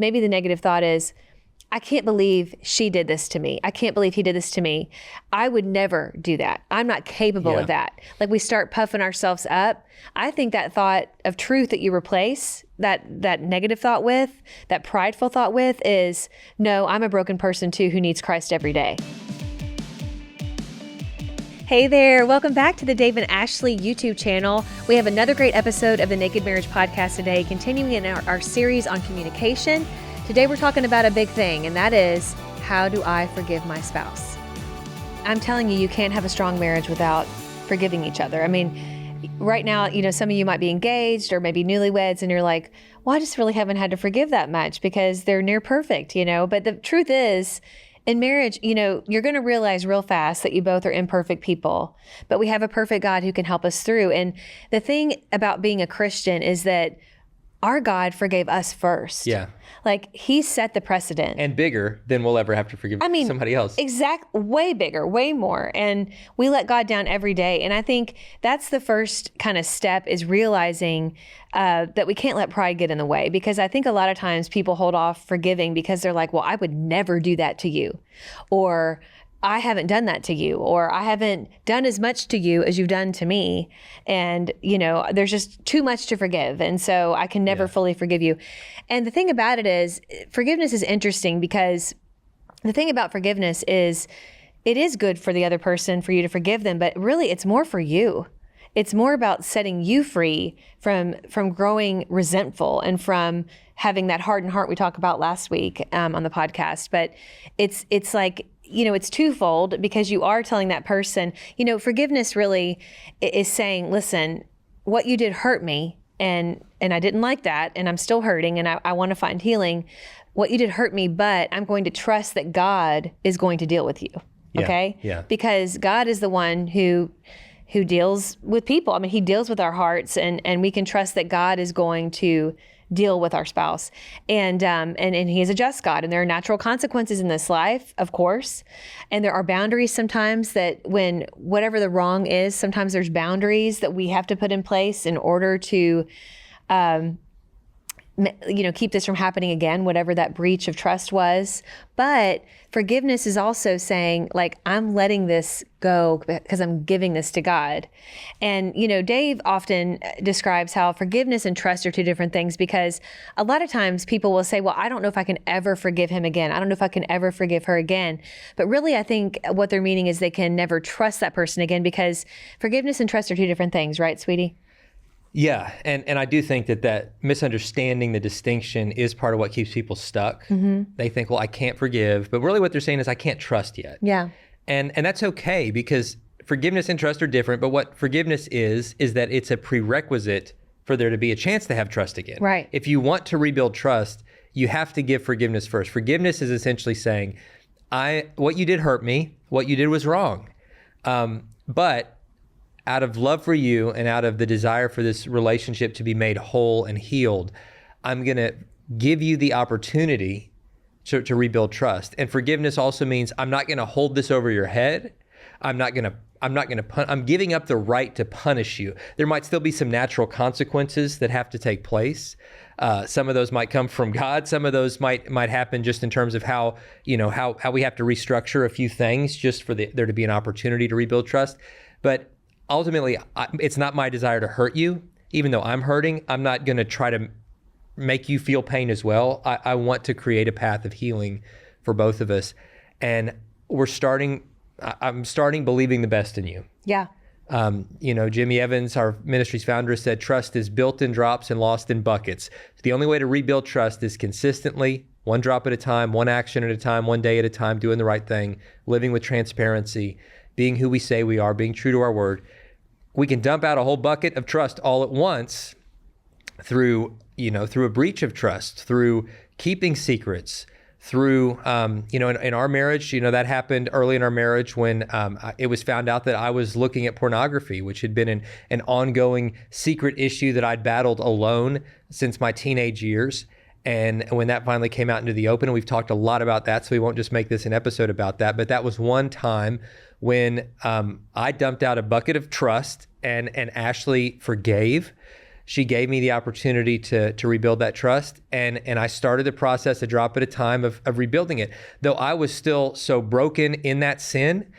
maybe the negative thought is, I can't believe she did this to me. I can't believe he did this to me. I would never do that. I'm not capable of that. Like we start puffing ourselves up. I think that thought of truth that you replace that negative thought with, that prideful thought with is, no, I'm a broken person too who needs Christ every day. Hey there, welcome back to the Dave and Ashley YouTube channel. We have another great episode of the Naked Marriage Podcast today, continuing in our series on communication. Today we're talking about a big thing, and that is, how do I forgive my spouse? I'm telling you, you can't have a strong marriage without forgiving each other. I mean, right now, some of you might be engaged or maybe newlyweds, and you're like, well, I just really haven't had to forgive that much because they're near perfect, But the truth is, in marriage, you're going to realize real fast that you both are imperfect people, but we have a perfect God who can help us through. And the thing about being a Christian is that our God forgave us first. Yeah. Like he set the precedent. And bigger than we'll ever have to forgive somebody else. Way bigger, way more. And we let God down every day. And I think that's the first kind of step, is realizing that we can't let pride get in the way. Because I think a lot of times people hold off forgiving because they're like, well, I would never do that to you. Or I haven't done that to you, or I haven't done as much to you as you've done to me. And, there's just too much to forgive. And so I can never fully forgive you. And the thing about it is, forgiveness is interesting, because the thing about forgiveness is it is good for the other person for you to forgive them, but really it's more for you. It's more about setting you free from growing resentful and from having that hardened heart we talked about last week on the podcast. But it's like, it's twofold, because you are telling that person, forgiveness really is saying, listen, what you did hurt me, and I didn't like that, and I'm still hurting, and I want to find healing. What you did hurt me, but I'm going to trust that God is going to deal with you. Okay? Yeah. Because God is the one who deals with people. I mean, he deals with our hearts, and we can trust that God is going to deal with our spouse. And he is a just God, and there are natural consequences in this life, of course. And there are boundaries sometimes that when whatever the wrong is, sometimes there's boundaries that we have to put in place in order to, keep this from happening again, whatever that breach of trust was. But forgiveness is also saying, like, I'm letting this go because I'm giving this to God. And, Dave often describes how forgiveness and trust are two different things, because a lot of times people will say, well, I don't know if I can ever forgive him again. I don't know if I can ever forgive her again. But really, I think what they're meaning is they can never trust that person again, because forgiveness and trust are two different things, right, sweetie? Yeah, and I do think that misunderstanding the distinction is part of what keeps people stuck. Mm-hmm. They think, well, I can't forgive, but really what they're saying is I can't trust yet. Yeah. And that's okay, because forgiveness and trust are different, but what forgiveness is that it's a prerequisite for there to be a chance to have trust again. Right. If you want to rebuild trust, you have to give forgiveness first. Forgiveness is essentially saying, what you did hurt me, what you did was wrong, but out of love for you and out of the desire for this relationship to be made whole and healed, I'm going to give you the opportunity to rebuild trust. And forgiveness also means I'm not going to hold this over your head. I'm giving up the right to punish you. There might still be some natural consequences that have to take place. Some of those might come from God. Some of those might happen just in terms of how we have to restructure a few things just for there to be an opportunity to rebuild trust. But ultimately, it's not my desire to hurt you. Even though I'm hurting, I'm not going to try to make you feel pain as well. I want to create a path of healing for both of us. And I'm starting believing the best in you. Yeah. Jimmy Evans, our ministry's founder, said trust is built in drops and lost in buckets. The only way to rebuild trust is consistently, one drop at a time, one action at a time, one day at a time, doing the right thing, living with transparency, being who we say we are, being true to our word. We can dump out a whole bucket of trust all at once through a breach of trust, through keeping secrets, through, in our marriage, that happened early in our marriage when it was found out that I was looking at pornography, which had been an ongoing secret issue that I'd battled alone since my teenage years. And when that finally came out into the open, and we've talked a lot about that, so we won't just make this an episode about that, but that was one time when I dumped out a bucket of trust and Ashley forgave. she gave me the opportunity to rebuild that trust. And I started the process a drop at a time of rebuilding it. Though I was still so broken in that sin,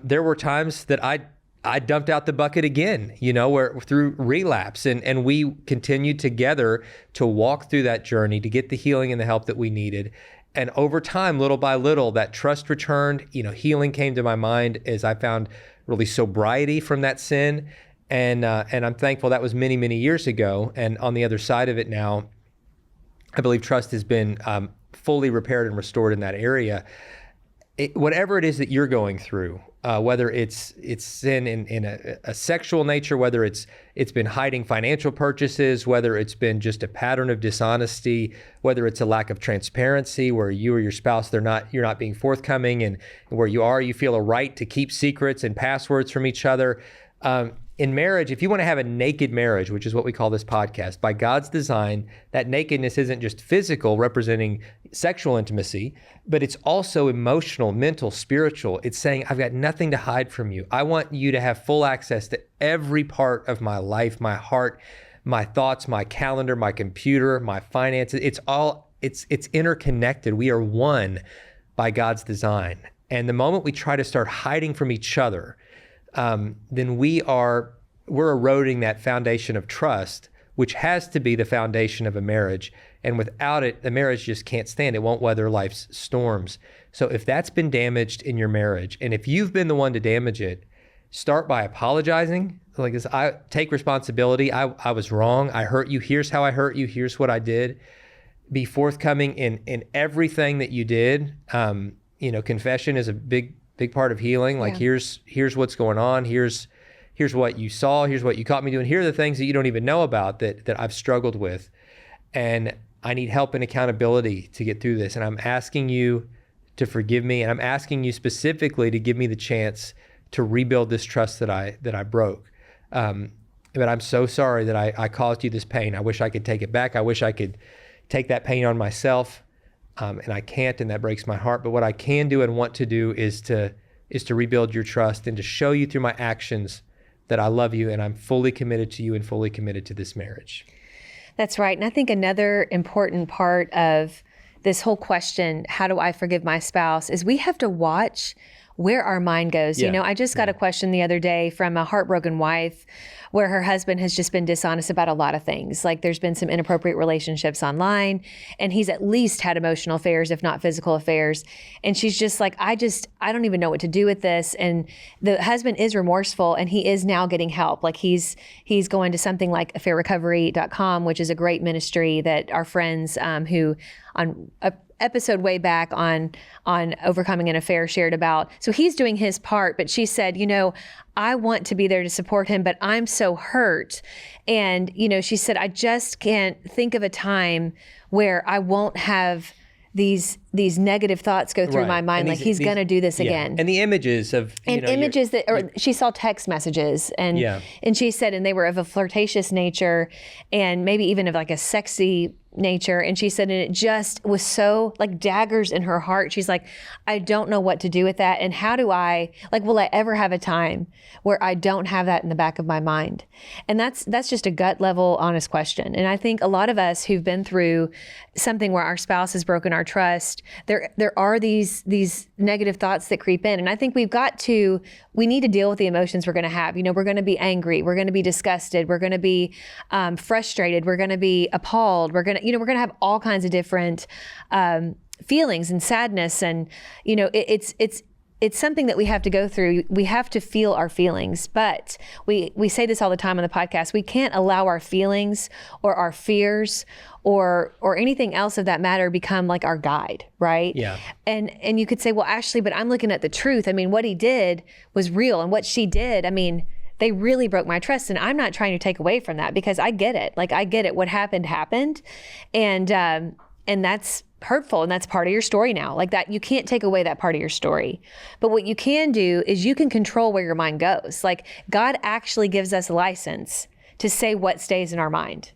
there were times that I dumped out the bucket again, where through relapse, and we continued together to walk through that journey to get the healing and the help that we needed. And over time, little by little, that trust returned, healing came to my mind as I found really sobriety from that sin. And I'm thankful that was many, many years ago. And on the other side of it now, I believe trust has been fully repaired and restored in that area. Whatever it is that you're going through, whether it's sin in a sexual nature, whether it's been hiding financial purchases, whether it's been just a pattern of dishonesty, whether it's a lack of transparency where you or your spouse you're not being forthcoming, and where you feel a right to keep secrets and passwords from each other. In marriage, if you want to have a naked marriage, which is what we call this podcast, by God's design, that nakedness isn't just physical, representing sexual intimacy, but it's also emotional, mental, spiritual. It's saying, I've got nothing to hide from you. I want you to have full access to every part of my life, my heart, my thoughts, my calendar, my computer, my finances. It's interconnected. We are one by God's design. And the moment we try to start hiding from each other, then we're eroding that foundation of trust, which has to be the foundation of a marriage. And without it, the marriage just can't stand. It won't weather life's storms. So if that's been damaged in your marriage, and if you've been the one to damage it, start by apologizing. Like this, I take responsibility. I was wrong. I hurt you. Here's how I hurt you. Here's what I did. Be forthcoming in everything that you did. Confession is a big part of healing. Like, here's what's going on. Here's what you saw. Here's what you caught me doing. Here are the things that you don't even know about that I've struggled with. And I need help and accountability to get through this. And I'm asking you to forgive me. And I'm asking you specifically to give me the chance to rebuild this trust that I broke. But I'm so sorry that I caused you this pain. I wish I could take it back. I wish I could take that pain on myself. And I can't, and that breaks my heart. But what I can do and want to do is to rebuild your trust and to show you through my actions that I love you and I'm fully committed to you and fully committed to this marriage. That's right. And I think another important part of this whole question, how do I forgive my spouse, is we have to watch where our mind goes. Yeah. I just got a question the other day from a heartbroken wife where her husband has just been dishonest about a lot of things. Like, there's been some inappropriate relationships online, and he's at least had emotional affairs, if not physical affairs. And she's just like, I don't even know what to do with this. And the husband is remorseful, and he is now getting help. Like, he's going to something like affairrecovery.com, which is a great ministry that our friends who on a episode way back on overcoming an affair shared about. So he's doing his part, but she said, I want to be there to support him, but I'm so hurt. And, she said, I just can't think of a time where I won't have these negative thoughts go through my mind, like he's going to do this again. And the images of, images she saw text messages and she said, and they were of a flirtatious nature and maybe even of like a sexy nature. And she said, and it just was so like daggers in her heart. She's like, I don't know what to do with that. And how do will I ever have a time where I don't have that in the back of my mind? And that's just a gut level, honest question. And I think a lot of us who've been through something where our spouse has broken our trust, there are these negative thoughts that creep in. And I think we need to deal with the emotions we're going to have. We're going to be angry. We're going to be disgusted. We're going to be frustrated. We're going to be appalled. We're going to have all kinds of different feelings and sadness. And, it's something that we have to go through. We have to feel our feelings, but we say this all the time on the podcast. We can't allow our feelings or our fears or anything else of that matter become like our guide, right? Yeah. And you could say, well, Ashley, but I'm looking at the truth. I mean, what he did was real, and what she did, they really broke my trust. And I'm not trying to take away from that, because I get it. Like, I get it. What happened. And that's hurtful, and that's part of your story now. Like, that, you can't take away that part of your story. But what you can do is you can control where your mind goes. Like, God actually gives us license to say what stays in our mind.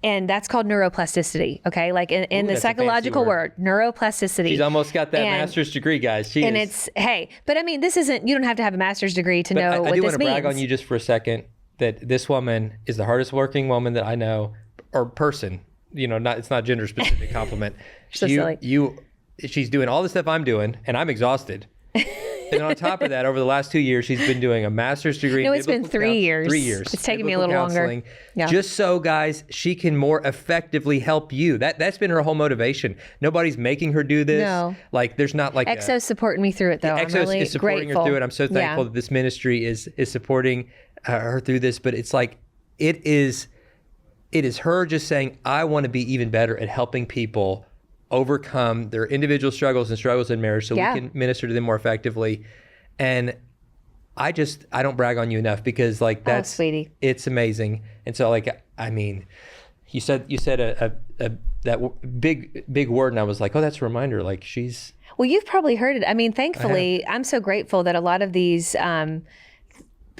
And that's called neuroplasticity, okay? Like in the psychological word, neuroplasticity. She's almost got that master's degree, guys. But this isn't, you don't have to have a master's degree to know what this means. I do want to brag on you just for a second. that this woman is the hardest working woman that I know, or person, it's not gender specific compliment. So silly. She's doing all the stuff I'm doing and I'm exhausted. And on top of that, over the last 2 years, she's been doing a master's degree. No, it's been 3 years. 3 years. It's taken me a little longer. Yeah. Just so, guys, she can more effectively help you. That's been her whole motivation. Nobody's making her do this. No. Like, there's not like EXO's supporting me through it, though. I'm really is supporting grateful. her through it. I'm so thankful that this ministry is supporting her through this. But it's like, it is her just saying, I want to be even better at helping people overcome their individual struggles and struggles in marriage so we can minister to them more effectively. And I don't brag on you enough because like that's, sweetie, it's amazing. And so like, I mean, you said that big word and I was like, oh, that's a reminder. Like well, you've probably heard it. I mean, thankfully, I'm so grateful that a lot of these,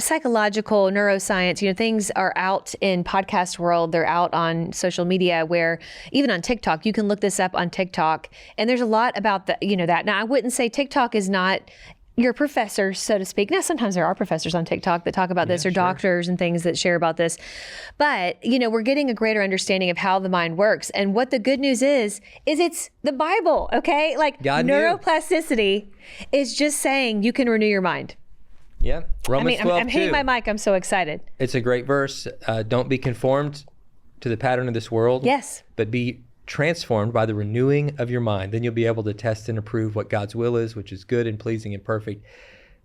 psychological neuroscience, things are out in podcast world. They're out on social media where even on TikTok, you can look this up on TikTok. And there's a lot about that. Now I wouldn't say TikTok is not your professor, so to speak. Now, sometimes there are professors on TikTok that talk about this or doctors and things that share about this. But, we're getting a greater understanding of how the mind works. And what the good news is it's the Bible. Okay. Like neuroplasticity is just saying you can renew your mind. Yeah. Romans 12, I'm hitting my mic. I'm so excited. It's a great verse. Don't be conformed to the pattern of this world. Yes. But be transformed by the renewing of your mind. Then you'll be able to test and approve what God's will is, which is good and pleasing and perfect.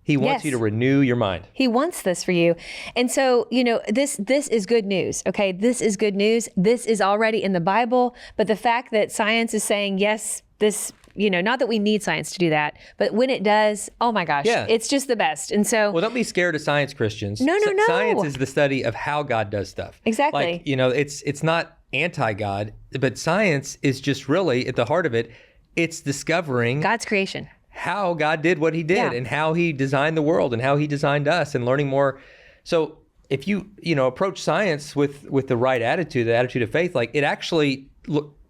He wants you to renew your mind. He wants this for you. And so, this is good news. Okay. This is good news. This is already in the Bible. But the fact that science is saying, yes, this, not that we need science to do that, but when it does, oh my gosh, it's just the best. And so, well, don't be scared of science, Christians. No. Science is the study of how God does stuff. Exactly. Like, it's not anti-God, but science is just really at the heart of it. It's discovering God's creation, how God did what he did and how he designed the world and how he designed us and learning more. So if you, approach science with the right attitude, the attitude of faith, like it actually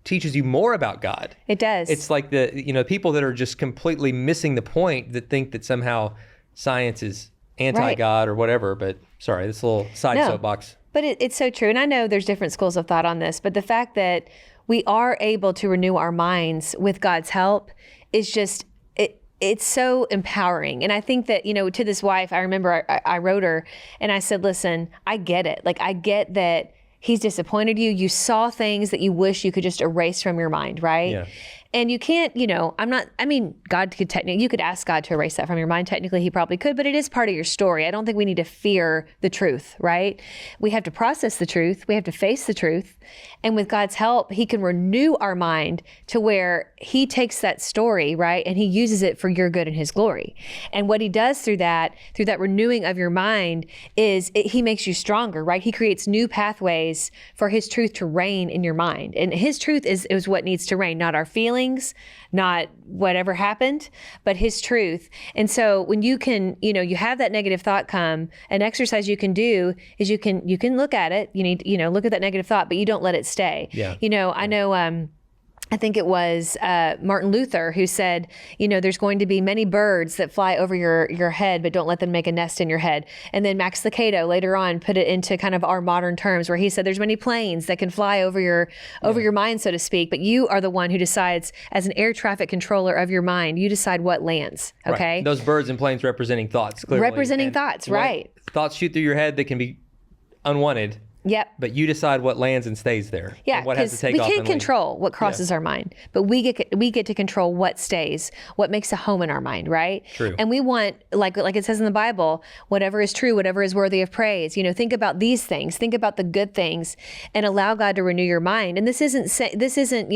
teaches you more about God. It does. It's like the people that are just completely missing the point that think that somehow science is anti-God or whatever. But sorry, this little side soapbox. But it's so true. And I know there's different schools of thought on this, but the fact that we are able to renew our minds with God's help is just, it's so empowering. And I think that, to this wife, I remember I wrote her and I said, listen, I get it. Like, I get that he's disappointed you. You saw things that you wish you could just erase from your mind, right? Yeah. And you can't, God could technically, you could ask God to erase that from your mind. Technically, he probably could, but it is part of your story. I don't think we need to fear the truth, right? We have to process the truth. We have to face the truth. And with God's help, he can renew our mind to where he takes that story, right? And he uses it for your good and his glory. And what he does through that renewing of your mind is he makes you stronger, right? He creates new pathways for his truth to reign in your mind. And his truth is what needs to reign, not our feelings, not whatever happened, but his truth. And so when you can, you have that negative thought come, an exercise you can do is you can look at it. You need, look at that negative thought, but you don't let it stay. Yeah. I know, I think it was Martin Luther who said, there's going to be many birds that fly over your head, but don't let them make a nest in your head. And then Max Lucado later on put it into kind of our modern terms where he said there's many planes that can fly over your mind, so to speak, but you are the one who decides as an air traffic controller of your mind, you decide what lands, okay? Right. Those birds and planes representing thoughts, clearly. Representing thoughts, right. Thoughts shoot through your head that can be unwanted. Yep. But you decide what lands and stays there. Yeah, and what has to take we off can't control what crosses our mind, but we get to control what stays, what makes a home in our mind, right? True. And we want, like it says in the Bible, whatever is true, whatever is worthy of praise. Think about these things, think about the good things, and allow God to renew your mind. And this isn't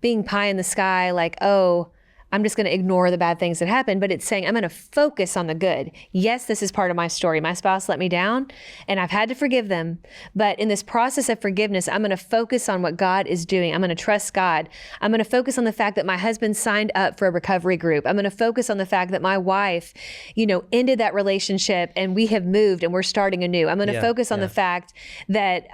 being pie in the sky, like, oh, I'm just going to ignore the bad things that happen, but it's saying I'm going to focus on the good. Yes, this is part of my story. My spouse let me down and I've had to forgive them. But in this process of forgiveness, I'm going to focus on what God is doing. I'm going to trust God. I'm going to focus on the fact that my husband signed up for a recovery group. I'm going to focus on the fact that my wife, ended that relationship and we have moved and we're starting anew. I'm going to focus on the fact that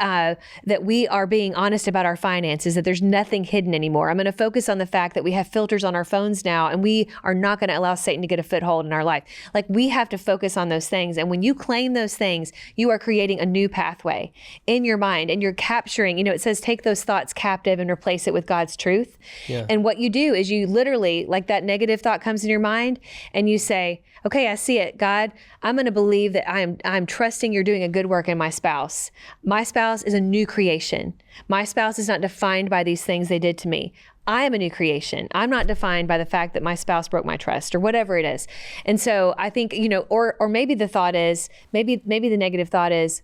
that we are being honest about our finances, that there's nothing hidden anymore. I'm going to focus on the fact that we have filters on our phones Christians now, and we are not going to allow Satan to get a foothold in our life. Like, we have to focus on those things. And when you claim those things, you are creating a new pathway in your mind, and you're capturing, it says, take those thoughts captive and replace it with God's truth. Yeah. And what you do is you literally, like, that negative thought comes in your mind and you say, okay, I see it. God, I'm going to believe that I'm trusting you're doing a good work in my spouse. My spouse is a new creation. My spouse is not defined by these things they did to me. I am a new creation. I'm not defined by the fact that my spouse broke my trust or whatever it is. And so I think, or maybe the thought is, maybe the negative thought is,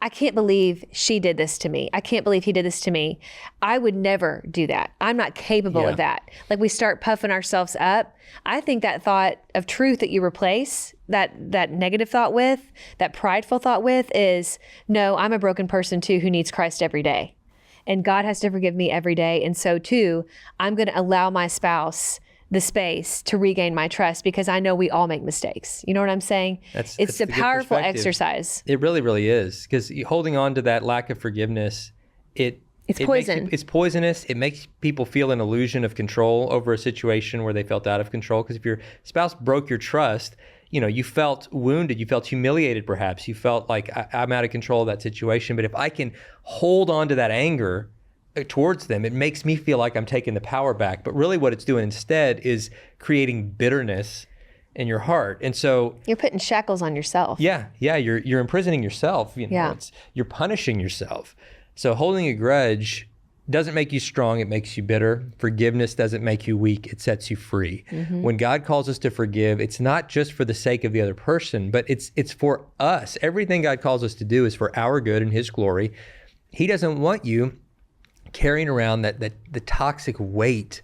I can't believe she did this to me. I can't believe he did this to me. I would never do that. I'm not capable of that. Like, we start puffing ourselves up. I think that thought of truth that you replace that negative thought with, that prideful thought with, is, no, I'm a broken person too who needs Christ every day. And God has to forgive me every day. And so too, I'm going to allow my spouse the space to regain my trust, because I know we all make mistakes. You know what I'm saying? It's a powerful exercise. It really, really is. Because holding on to that lack of forgiveness, it's poison. It's poisonous. It makes people feel an illusion of control over a situation where they felt out of control. Because if your spouse broke your trust, you felt wounded, you felt humiliated perhaps, you felt like I'm out of control of that situation. But if I can hold on to that anger towards them, it makes me feel like I'm taking the power back. But really what it's doing instead is creating bitterness in your heart. And so you're putting shackles on yourself. Yeah. You're imprisoning yourself. You're punishing yourself. So holding a grudge doesn't make you strong, it makes you bitter. Forgiveness doesn't make you weak, it sets you free. Mm-hmm. When God calls us to forgive, it's not just for the sake of the other person, but it's for us. Everything God calls us to do is for our good and His glory. He doesn't want you carrying around the toxic weight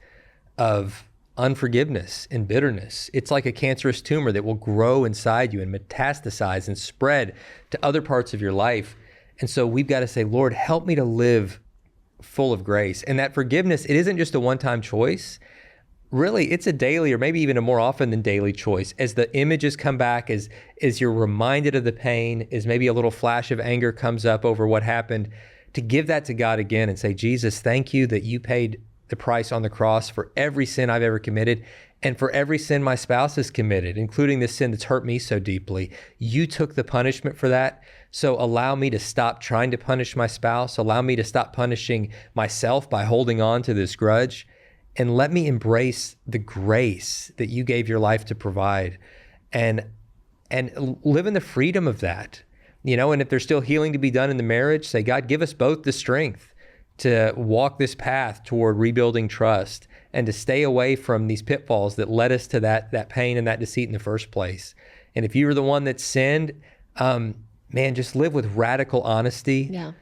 of unforgiveness and bitterness. It's like a cancerous tumor that will grow inside you and metastasize and spread to other parts of your life. And so we've got to say, Lord, help me to live full of grace. And that forgiveness, it isn't just a one-time choice. Really, it's a daily, or maybe even a more often than daily choice. As the images come back, as you're reminded of the pain, as maybe a little flash of anger comes up over what happened, to give that to God again and say, Jesus, thank you that you paid the price on the cross for every sin I've ever committed and for every sin my spouse has committed, including this sin that's hurt me so deeply. You took the punishment for that. So allow me to stop trying to punish my spouse. Allow me to stop punishing myself by holding on to this grudge. And let me embrace the grace that you gave your life to provide and live in the freedom of that. And if there's still healing to be done in the marriage, say, God, give us both the strength to walk this path toward rebuilding trust and to stay away from these pitfalls that led us to that pain and that deceit in the first place. And if you were the one that sinned, just live with radical honesty. Yeah.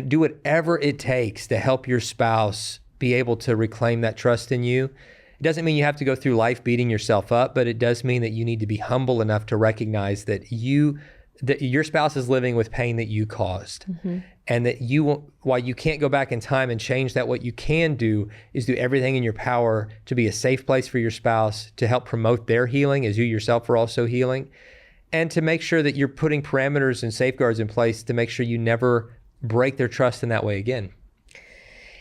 Do whatever it takes to help your spouse be able to reclaim that trust in you. It doesn't mean you have to go through life beating yourself up, but it does mean that you need to be humble enough to recognize that your spouse is living with pain that you caused. Mm-hmm. And that while you can't go back in time and change that, what you can do is do everything in your power to be a safe place for your spouse, to help promote their healing as you yourself are also healing, and to make sure that you're putting parameters and safeguards in place to make sure you never break their trust in that way again.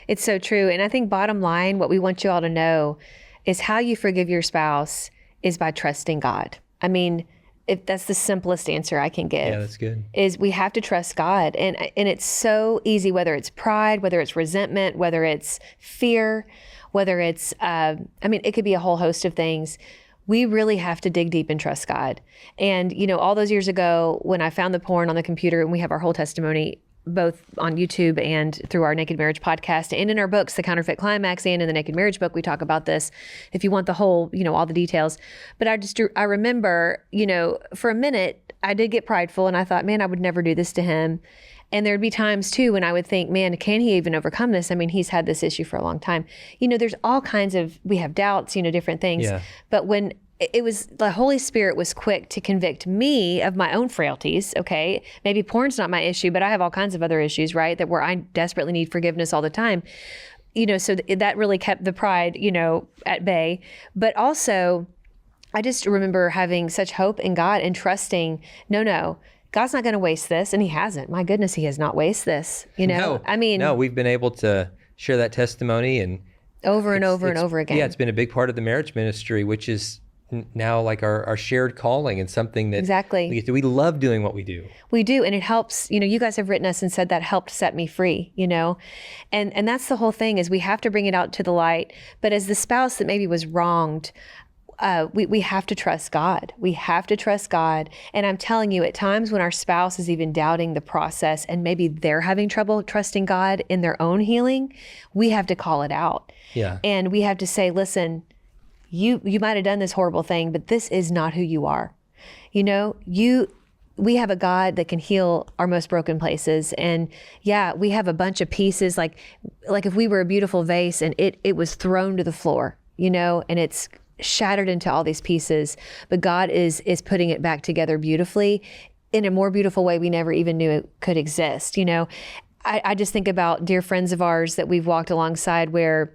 It's so true. And I think bottom line, what we want you all to know is how you forgive your spouse is by trusting God. I mean, if that's the simplest answer I can give. Yeah, that's good. Is we have to trust God. And it's so easy, whether it's pride, whether it's resentment, whether it's fear, whether it's, it could be a whole host of things. We really have to dig deep and trust God. And, all those years ago when I found the porn on the computer, and we have our whole testimony both on YouTube and through our Naked Marriage podcast and in our books, The Counterfeit Climax and in the Naked Marriage book, we talk about this if you want the whole, all the details. But I remember, for a minute, I did get prideful and I thought, man, I would never do this to him. And there'd be times too when I would think, man, can he even overcome this? I mean, he's had this issue for a long time. There's all kinds of, we have doubts, different things. Yeah. But when it was, the Holy Spirit was quick to convict me of my own frailties, okay? Maybe porn's not my issue, but I have all kinds of other issues, right? That where I desperately need forgiveness all the time. So that really kept the pride, at bay. But also, I just remember having such hope in God and trusting, no, God's not going to waste this. And He hasn't. My goodness, He has not wasted this, No, we've been able to share that testimony and over and over and over again. Yeah, it's been a big part of the marriage ministry, which is now like our shared calling and something that Exactly. we love doing what we do. We do. And it helps, you guys have written us and said that helped set me free, and that's the whole thing is we have to bring it out to the light. But as the spouse that maybe was wronged, we have to trust God. We have to trust God. And I'm telling you, at times when our spouse is even doubting the process and maybe they're having trouble trusting God in their own healing, we have to call it out. Yeah. And we have to say, listen, you might have done this horrible thing, but this is not who you are. We have a God that can heal our most broken places. And yeah, we have a bunch of pieces, like if we were a beautiful vase and it was thrown to the floor, and it's shattered into all these pieces, but God is putting it back together beautifully in a more beautiful way we never even knew it could exist. I just think about dear friends of ours that we've walked alongside where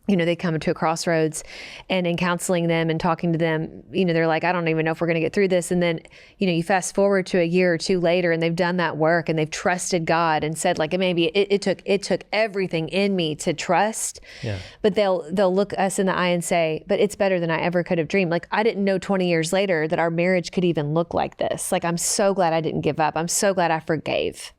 they come to a crossroads, and in counseling them and talking to them, they're like, I don't even know if we're going to get through this. And then, you fast forward to a year or two later and they've done that work and they've trusted God and said like, maybe it took everything in me to trust, Yeah. but they'll look us in the eye and say, but it's better than I ever could have dreamed. Like I didn't know 20 years later that our marriage could even look like this. Like, I'm so glad I didn't give up. I'm so glad I forgave.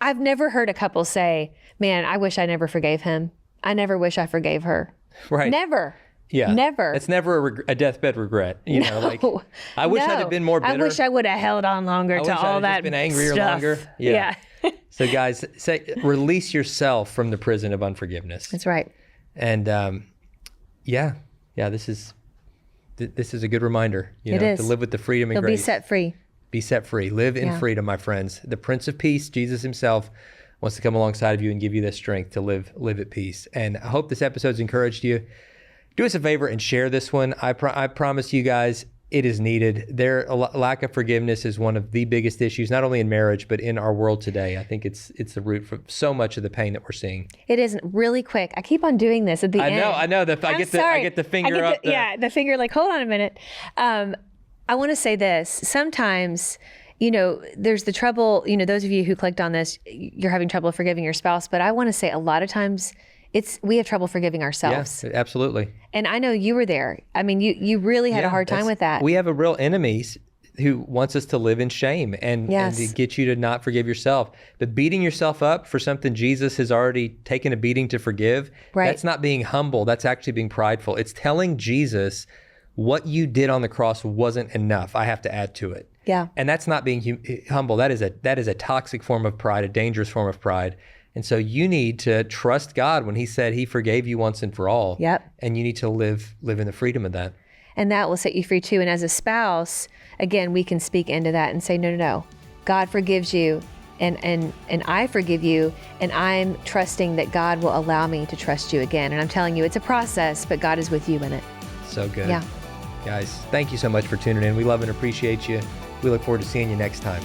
I've never heard a couple say, man, I wish I never forgave him. I never wish I forgave her. Right. Never. Yeah. Never. It's never a deathbed regret. No. I wish I'd have been more bitter. I wish I would have held on longer to all that just been angrier stuff. longer. Yeah. So guys, release yourself from the prison of unforgiveness. That's right. And this is a good reminder, It is. to live with the freedom and You'll grace. be set free. Be set free. Live in freedom, my friends. The Prince of Peace, Jesus himself, wants to come alongside of you and give you the strength to live at peace. And I hope this episode's encouraged you. Do us a favor and share this one. I promise you guys, it is needed. Lack of forgiveness is one of the biggest issues, not only in marriage, but in our world today. I think it's the root for so much of the pain that we're seeing. It is really quick. I keep on doing this at the end. I know. I get the finger up. The finger, like, hold on a minute. I want to say this. Sometimes, there's the trouble, those of you who clicked on this, you're having trouble forgiving your spouse. But I want to say a lot of times we have trouble forgiving ourselves. Yeah, absolutely. And I know you were there. I mean, you really had a hard time with that. We have a real enemy who wants us to live in shame and to get you to not forgive yourself. But beating yourself up for something Jesus has already taken a beating to forgive, that's not being humble. That's actually being prideful. It's telling Jesus what you did on the cross wasn't enough. I have to add to it. Yeah. And that's not being humble. That is a toxic form of pride, a dangerous form of pride. And so you need to trust God when he said he forgave you once and for all. Yep. And you need to live in the freedom of that. And that will set you free too. And as a spouse, again, we can speak into that and say, no. God forgives you and I forgive you. And I'm trusting that God will allow me to trust you again. And I'm telling you, it's a process, but God is with you in it. So good. Yeah. Guys, thank you so much for tuning in. We love and appreciate you. We look forward to seeing you next time.